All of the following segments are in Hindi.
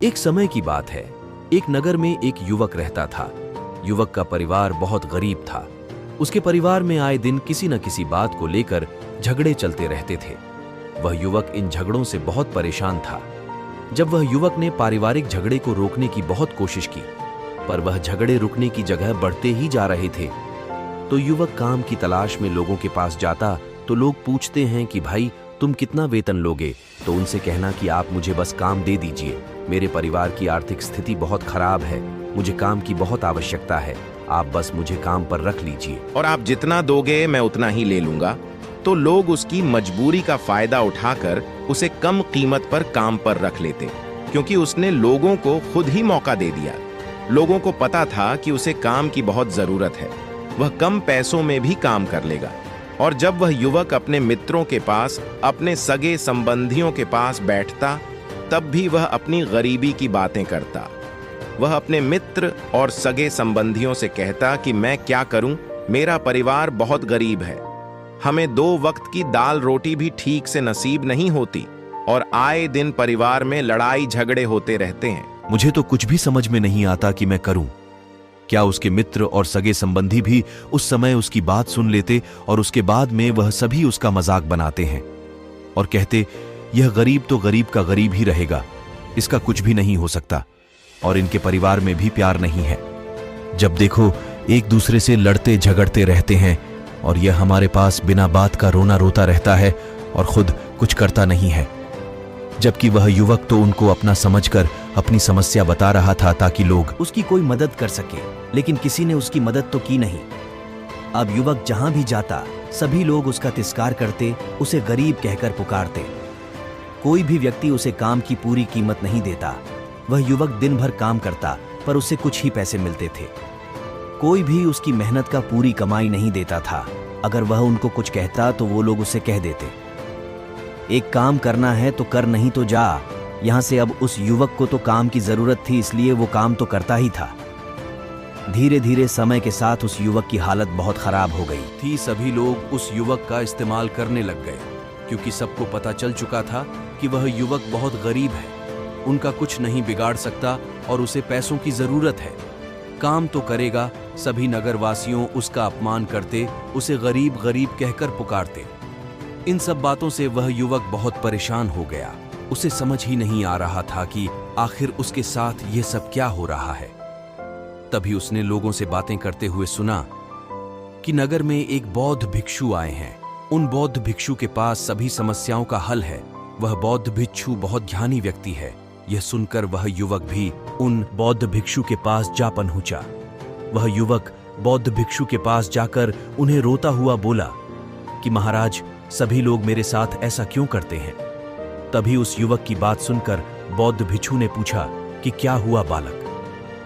एक समय की बात है। एक नगर में एक युवक रहता था। युवक का परिवार बहुत गरीब था। उसके परिवार में आए दिन किसी न किसी बात को लेकर झगड़े चलते रहते थे। वह युवक इन झगड़ों से बहुत परेशान था। जब वह युवक ने पारिवारिक झगड़े को रोकने की बहुत कोशिश की, पर वह झगड़े रुकने की जगह बढ़ते ही जा रहे थे। तो युवक काम की तलाश में लोगों के पास जाता तो लोग पूछते हैं कि भाई तुम कितना वेतन लोगे, तो उनसे कहना कि आप मुझे बस काम दे दीजिए, मेरे परिवार की आर्थिक स्थिति बहुत खराब है, मुझे काम की बहुत आवश्यकता है, आप बस मुझे काम पर रख लीजिए। और आप जितना दोगे मैं उतना ही ले लूंगा। तो लोग उसकी मजबूरी का फायदा उठाकर उसे कम कीमत पर काम पर रख लेते, क्योंकि उसने लोगों को खुद ही मौका दे दिया। लोगों को पता था कि उसे काम की बहुत जरूरत है, वह कम पैसों में भी काम कर लेगा। और जब वह युवक अपने मित्रों के पास, अपने सगे संबंधियों के पास बैठता, तब भी वह अपनी गरीबी की बातें करता। वह अपने मित्र और सगे संबंधियों से कहता कि मैं क्या करूं, मेरा परिवार बहुत गरीब है, हमें 2 वक्त की दाल रोटी भी ठीक से नसीब नहीं होती, और आए दिन परिवार में लड़ाई झगड़े होते रहते हैं। मुझे तो कुछ भी समझ में नहीं आता कि मैं करूं। क्या उसके मित्र और सगे संबंधी भी उस समय उसकी बात सुन लेते और उसके बाद में वह सभी उसका मजाक बनाते हैं और कहते यह गरीब तो गरीब का गरीब ही रहेगा, इसका कुछ भी नहीं हो सकता, और इनके परिवार में भी प्यार नहीं है। जब देखो एक दूसरे से लड़ते झगड़ते रहते हैं और यह हमारे पास बिना बात का रोना रोता रहता है और खुद कुछ करता नहीं है। जबकि वह युवक तो उनको अपना समझकर अपनी समस्या बता रहा था ताकि लोग उसकी कोई मदद कर सके, लेकिन किसी ने उसकी मदद तो की नहीं। अब युवक जहां भी जाता सभी लोग उसका तिरस्कार करते, उसे गरीब कहकर पुकारते। कोई भी व्यक्ति उसे काम की पूरी कीमत नहीं देता। वह युवक दिन भर काम करता पर उसे कुछ ही पैसे मिलते थे। कोई भी उसकी मेहनत का पूरी कमाई नहीं देता था। अगर वह उनको कुछ कहता तो वो लोग उसे कह देते, एक काम करना है तो कर, नहीं तो जा यहां से। अब उस युवक को तो काम की जरूरत थी, इसलिए वो काम तो करता ही था। धीरे धीरे समय के साथ उस युवक की हालत बहुत खराब हो गई थी। सभी लोग उस युवक का इस्तेमाल करने लग गए, क्योंकि सबको पता चल चुका था कि वह युवक बहुत गरीब है, उनका कुछ नहीं बिगाड़ सकता और उसे पैसों की जरूरत है। काम तो करेगा। सभी नगरवासियों उसका अपमान करते, उसे गरीब गरीब कहकर पुकारते। इन सब बातों से वह युवक बहुत परेशान हो गया। उसे समझ ही नहीं आ रहा था कि आखिर उसके साथ यह सब क्या हो रहा है। तभी उसने लोगों से बातें करते हुए सुना कि नगर में एक बौद्ध भिक्षु आए हैं। उन बौद्ध भिक्षु के पास सभी समस्याओं का हल है। वह बौद्ध भिक्षु बहुत ज्ञानी व्यक्ति है। यह सुनकर वह युवक भी उन बौद्ध भिक्षु के पास जा पहुंचा। वह युवक बौद्ध भिक्षु के पास जाकर उन्हें रोता हुआ बोला कि महाराज, सभी लोग मेरे साथ ऐसा क्यों करते हैं। तभी उस युवक की बात सुनकर बौद्ध भिक्षु ने पूछा कि क्या हुआ बालक।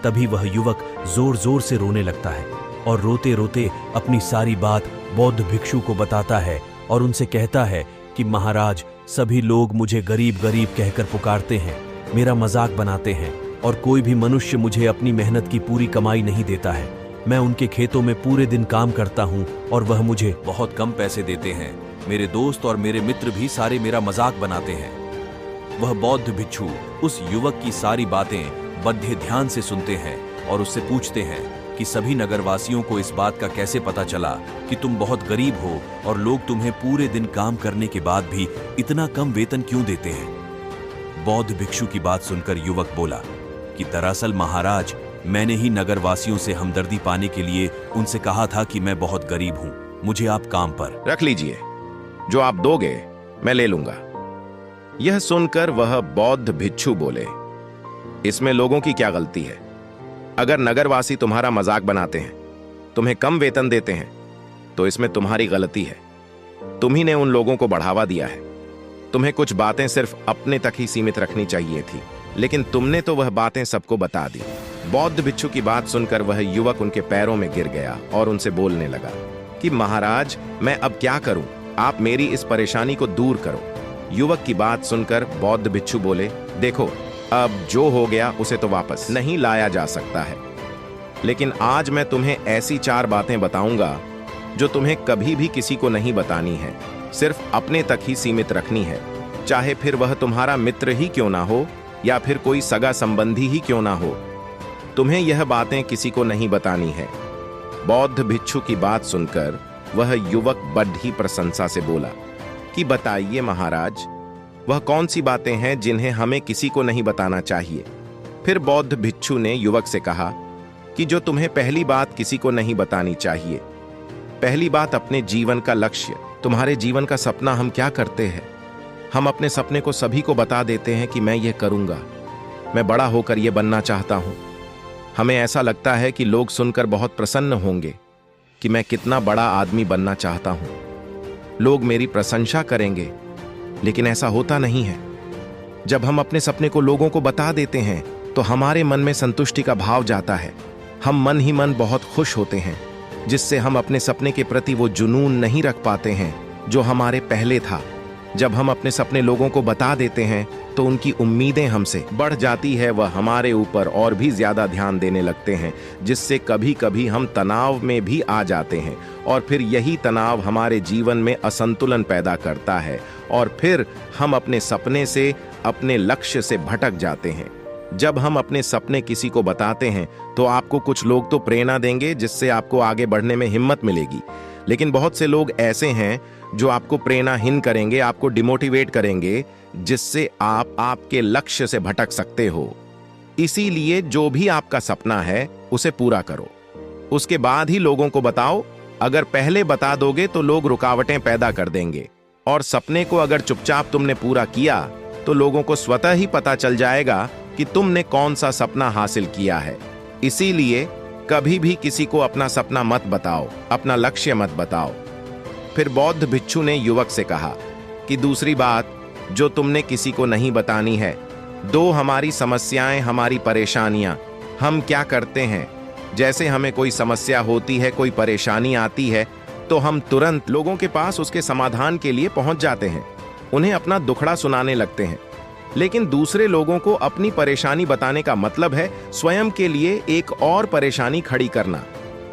तभी वह युवक जोर जोर से रोने लगता है और रोते रोते अपनी सारी बात बौद्ध भिक्षु को बताता है और उनसे कहता है कि महाराज, सभी लोग मुझे गरीब गरीब कहकर पुकारते हैं, मेरा मजाक बनाते हैं, और कोई भी मनुष्य मुझे अपनी मेहनत की पूरी कमाई नहीं देता है। मैं उनके खेतों में पूरे दिन काम करता हूं और वह मुझे बहुत कम पैसे देते हैं। मेरे दोस्त और मेरे मित्र भी सारे मेरा मजाक बनाते हैं। वह बौद्ध भिक्षु उस युवक की सारी बातें बड़े ध्यान से सुनते हैं और उससे पूछते हैं कि सभी नगरवासियों को इस बात का कैसे पता चला कि तुम बहुत गरीब हो और लोग तुम्हें पूरे दिन काम करने के बाद भी इतना कम वेतन क्यों देते हैं। बौद्ध भिक्षु की बात सुनकर युवक बोला कि दरअसल महाराज, मैंने ही नगरवासियों से हमदर्दी पाने के लिए उनसे कहा था कि मैं बहुत गरीब हूं, मुझे आप काम पर रख लीजिए, जो आप दोगे मैं ले लूंगा। यह सुनकर वह बौद्ध भिक्षु बोले, इसमें लोगों की क्या गलती है। अगर नगरवासी तुम्हारा मजाक बनाते हैं, तुम्हें कम वेतन देते हैं, तो इसमें तुम्हारी गलती है। तुम्ही ने उन लोगों को बढ़ावा दिया है। तुम्हें कुछ बातें सिर्फ अपने तक ही सीमित रखनी चाहिए थी, लेकिन तुमने तो वह बातें सबको बता दी। बौद्ध भिक्षु की बात सुनकर वह युवक उनके पैरों में गिर गया और उनसे बोलने लगा कि महाराज, मैं अब क्या करूं, आप मेरी इस परेशानी को दूर करो। युवक की बात सुनकर बौद्ध भिक्षु बोले, देखो, अब जो हो गया उसे तो वापस नहीं लाया जा सकता है, लेकिन आज मैं तुम्हें ऐसी 4 बातें बताऊंगा जो तुम्हें कभी भी किसी को नहीं बतानी है, सिर्फ अपने तक ही सीमित रखनी है, चाहे फिर वह तुम्हारा मित्र ही क्यों ना हो या फिर कोई सगा संबंधी ही क्यों ना हो, तुम्हें यह बातें किसी को नहीं बतानी है। बौद्ध भिक्षु की बात सुनकर वह युवक बड़ी प्रशंसा से बोला कि बताइए महाराज, वह कौन सी बातें हैं जिन्हें हमें किसी को नहीं बताना चाहिए। फिर बौद्ध भिक्षु ने युवक से कहा कि जो तुम्हें पहली बात किसी को नहीं बतानी चाहिए। पहली बात, अपने जीवन का लक्ष्य। तुम्हारे जीवन का सपना हम क्या करते हैं? हम अपने सपने को सभी को बता देते हैं कि मैं ये करूंगा, मैं बड़ा होकर ये बनना चाहता हूं। हमें ऐसा लगता है कि लोग सुनकर बहुत प्रसन्न होंगे कि मैं कितना बड़ा आदमी बनना चाहता हूं, लोग मेरी प्रशंसा करेंगे। लेकिन ऐसा होता नहीं है। जब हम अपने सपने को लोगों को बता देते हैं तो हमारे मन में संतुष्टि का भाव जाता है। हम मन ही मन बहुत खुश होते हैं, जिससे हम अपने सपने के प्रति वो जुनून नहीं रख पाते हैं जो हमारे पहले था। जब हम अपने सपने लोगों को बता देते हैं तो उनकी उम्मीदें हमसे बढ़ जाती है, वह हमारे ऊपर और भी ज्यादा ध्यान देने लगते हैं, जिससे कभी कभी हम तनाव में भी आ जाते हैं और फिर यही तनाव हमारे जीवन में असंतुलन पैदा करता है और फिर हम अपने सपने से, अपने लक्ष्य से भटक जाते हैं। जब हम अपने सपने किसी को बताते हैं तो आपको कुछ लोग तो प्रेरणा देंगे, जिससे आपको आगे बढ़ने में हिम्मत मिलेगी, लेकिन बहुत से लोग ऐसे हैं जो आपको प्रेरणाहीन करेंगे, आपको डिमोटिवेट करेंगे, जिससे आप आपके लक्ष्य से भटक सकते हो। इसीलिए जो भी आपका सपना है उसे पूरा करो, उसके बाद ही लोगों को बताओ। अगर पहले बता दोगे तो लोग रुकावटें पैदा कर देंगे, और सपने को अगर चुपचाप तुमने पूरा किया तो लोगों को स्वतः ही पता चल जाएगा कि तुमने कौन सा सपना हासिल किया है। इसीलिए कभी भी किसी को अपना सपना मत बताओ, अपना लक्ष्य मत बताओ। फिर बौद्ध भिक्षु ने युवक से कहा कि दूसरी बात जो तुमने किसी को नहीं बतानी है, दो हमारी समस्याएं, हमारी परेशानियां। हम क्या करते हैं, जैसे हमें कोई समस्या होती है, कोई परेशानी आती है, तो हम तुरंत लोगों के पास उसके समाधान के लिए पहुंच जाते हैं, उन्हें अपना दुखड़ा सुनाने लगते हैं। लेकिन दूसरे लोगों को अपनी परेशानी बताने का मतलब है स्वयं के लिए एक और परेशानी खड़ी करना,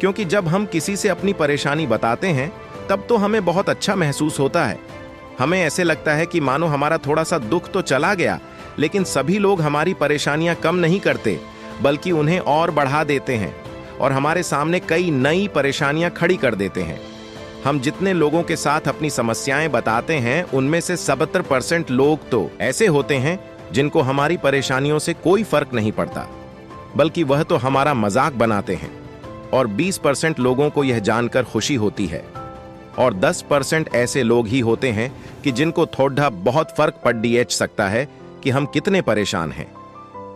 क्योंकि जब हम किसी से अपनी परेशानी बताते हैं तब तो हमें बहुत अच्छा महसूस होता है। हमें ऐसे लगता है कि मानो हमारा थोड़ा सा दुख तो चला गया, लेकिन सभी लोग हमारी परेशानियां कम नहीं करते, बल्कि उन्हें और बढ़ा देते हैं और हमारे सामने कई नई परेशानियां खड़ी कर देते हैं। हम जितने लोगों के साथ अपनी समस्याएं बताते हैं, उनमें से 70% लोग तो ऐसे होते हैं जिनको हमारी परेशानियों से कोई फर्क नहीं पड़ता, बल्कि वह तो हमारा मजाक बनाते हैं। और 20% लोगों को यह जानकर खुशी होती है, और 10% ऐसे लोग ही होते हैं कि जिनको थोड़ा बहुत फर्क पड़ सकता है कि हम कितने परेशान हैं।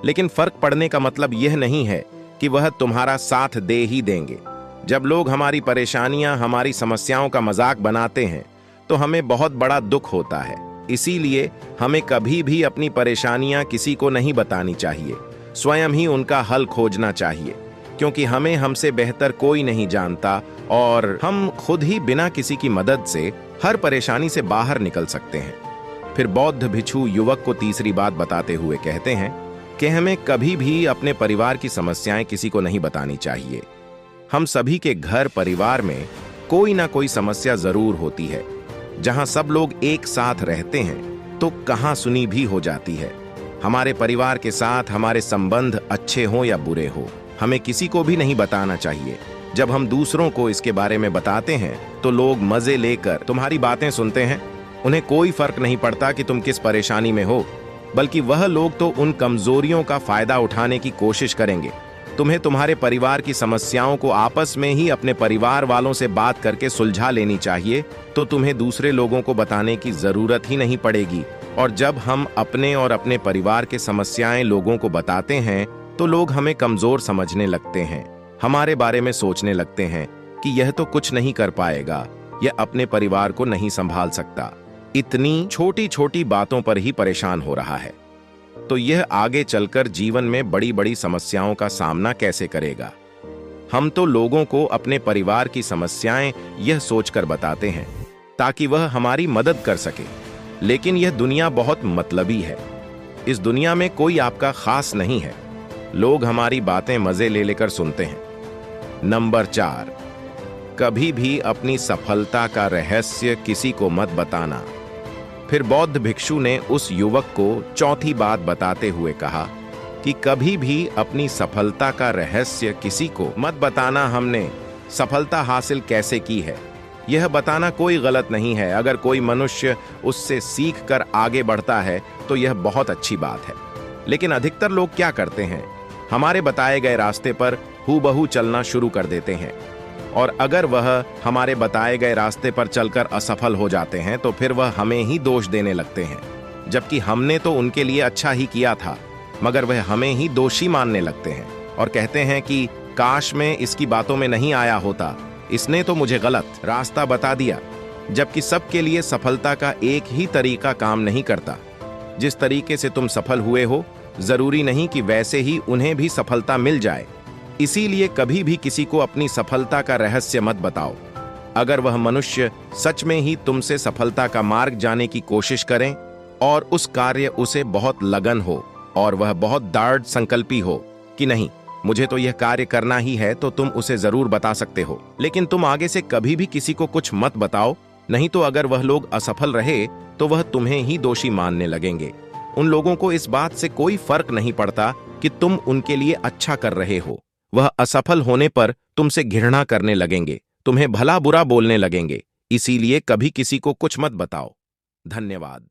लेकिन फर्क पड़ने का मतलब यह नहीं है कि वह तुम्हारा साथ दे ही देंगे। जब लोग हमारी परेशानियां, हमारी समस्याओं का मजाक बनाते हैं तो हमें बहुत बड़ा दुख होता है। इसीलिए हमें कभी भी अपनी परेशानियां किसी को नहीं बतानी चाहिए, स्वयं ही उनका हल खोजना चाहिए, क्योंकि हमें हमसे बेहतर कोई नहीं जानता और हम खुद ही बिना किसी की मदद से हर परेशानी से बाहर निकल सकते हैं। फिर बौद्ध भिक्षु युवक को तीसरी बात बताते हुए कहते हैं कि हमें कभी भी अपने परिवार की समस्याएं किसी को नहीं बतानी चाहिए। हम सभी के घर परिवार में कोई ना कोई समस्या जरूर होती है। जहां सब लोग एक साथ रहते हैं तो कहां सुनी भी हो जाती है। हमारे परिवार के साथ हमारे संबंध अच्छे हो या बुरे हो, हमें किसी को भी नहीं बताना चाहिए। जब हम दूसरों को इसके बारे में बताते हैं तो लोग मजे लेकर तुम्हारी बातें सुनते हैं। उन्हें कोई फर्क नहीं पड़ता कि तुम किस परेशानी में हो, बल्कि वह लोग तो उन कमजोरियों का फायदा उठाने की कोशिश करेंगे। तुम्हें तुम्हारे परिवार की समस्याओं को आपस में ही अपने परिवार वालों से बात करके सुलझा लेनी चाहिए, तो तुम्हें दूसरे लोगों को बताने की जरूरत ही नहीं पड़ेगी। और जब हम अपने और अपने परिवार के समस्याएं लोगों को बताते हैं तो लोग हमें कमजोर समझने लगते हैं, हमारे बारे में सोचने लगते हैं कि यह तो कुछ नहीं कर पाएगा, यह अपने परिवार को नहीं संभाल सकता, इतनी छोटी छोटी बातों पर ही परेशान हो रहा है, तो यह आगे चलकर जीवन में बड़ी बड़ी समस्याओं का सामना कैसे करेगा। हम तो लोगों को अपने परिवार की समस्याएं यह सोचकर बताते हैं ताकि वह हमारी मदद कर सके, लेकिन यह दुनिया बहुत मतलबी है। इस दुनिया में कोई आपका खास नहीं है, लोग हमारी बातें मजे ले लेकर सुनते हैं। नंबर 4, कभी भी अपनी सफलता का रहस्य किसी को मत बताना। फिर बौद्ध भिक्षु ने उस युवक को चौथी बात बताते हुए कहा कि कभी भी अपनी सफलता का रहस्य किसी को मत बताना। हमने सफलता हासिल कैसे की है यह बताना कोई गलत नहीं है। अगर कोई मनुष्य उससे सीख कर आगे बढ़ता है तो यह बहुत अच्छी बात है। लेकिन अधिकतर लोग क्या करते हैं, हमारे बताए गए रास्ते पर हूबहू चलना शुरू कर देते हैं, और अगर वह हमारे बताए गए रास्ते पर चलकर असफल हो जाते हैं तो फिर वह हमें ही दोष देने लगते हैं, जबकि हमने तो उनके लिए अच्छा ही किया था, मगर वह हमें ही दोषी मानने लगते हैं और कहते हैं कि काश मैं इसकी बातों में नहीं आया होता, इसने तो मुझे गलत रास्ता बता दिया। जबकि सबके लिए सफलता का एक ही तरीका काम नहीं करता। जिस तरीके से तुम सफल हुए हो जरूरी नहीं कि वैसे ही उन्हें भी सफलता मिल जाए। इसीलिए कभी भी किसी को अपनी सफलता का रहस्य मत बताओ। अगर वह मनुष्य सच में ही तुमसे सफलता का मार्ग जाने की कोशिश करें और उस कार्य उसे बहुत लगन हो और वह बहुत दृढ़ संकल्पी हो कि नहीं मुझे तो यह कार्य करना ही है, तो तुम उसे जरूर बता सकते हो। लेकिन तुम आगे से कभी भी किसी को कुछ मत बताओ, नहीं तो अगर वह लोग असफल रहे तो वह तुम्हें ही दोषी मानने लगेंगे। उन लोगों को इस बात से कोई फर्क नहीं पड़ता कि तुम उनके लिए अच्छा कर रहे हो। वह असफल होने पर तुमसे घृणा करने लगेंगे, तुम्हें भला बुरा बोलने लगेंगे। इसीलिए कभी किसी को कुछ मत बताओ। धन्यवाद।